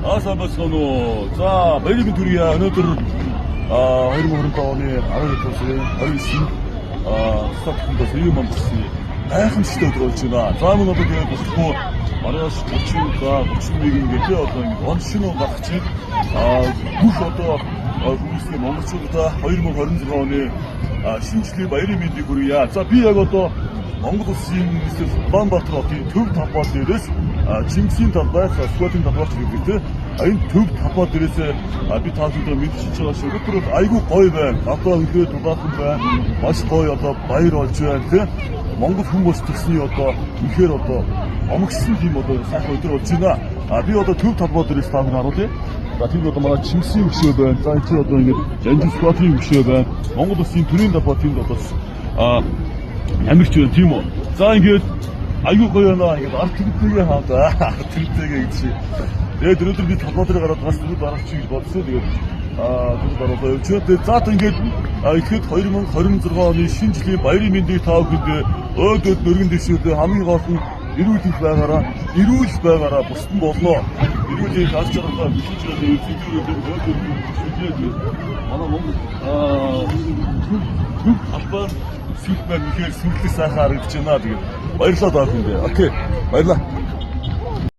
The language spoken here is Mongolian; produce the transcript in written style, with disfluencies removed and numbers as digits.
Асамбасоно. За, баярын төрөйа өнөөдөр 2025 оны 12 сарын 29-нд Стокгольмоос ийм амжилттай гайхамшигтай өдөр болж байна. За мөн одоо тэгээд болохгүй араас 31 гэдэг одоо ингэ он шинэ гарч бүх одоо хүмүүсийн монголчуудаа 2026 оны шинэ жилийн баярын мэндийг хүргье. За би яг одоо Монгол улсын нийслэл Улаанбаатар хотын төв талбай дээрээс Чингисийн талбай, Скотын талбайч гэдэг энэ төв талбай дээрээс би таасуудаа мэдчихэж байгаа шүү. Өнөөдөр айгүй гоё байна. Одоо ингээд дулаахан байна. Маш гоё одоо баяр болж байна тийм. Монгол хүмүүс төсний одоо ихээр одоо омгсон тийм одоо сайхан өдөр болж байна. Би одоо төв талбай дээрээс таагүй харуулъя. За тийм одоо манай Чингисийн гişөө байна. За энэ одоо ингээд Жанжин Скотын гişөө байна. Монгол улсын төрийн талбай тийм одоо Америкч байна тийм үү. За ингээд аюу гоё байна. Ингээд арт төлөвтэйгээ хаадаа. Арт төлөвтэйгээ гэж. Тэгээд өнөөдөр би талбай дээр гараад гас төлөв дарах чиг бодсон. Тэгээд тэр дараагаа явчихлаа. За ингээд ихэд 2026 оны шинэ жилийн баярын мэндийг та бүхэнд өөдөөд нөргөн дэвшүүлээ. Хамгийн гол нь эрүүл их байгаараа бусдын болно. Эрүүл их харж байгаагаа бичиж байгаа зүйлүүд манай Монгол албаар сүлбээр ихээр сүнхлэх сайхан харагдаж байна. Тэгээд баярлалаа та бүхэнд. Окей. Баярлалаа.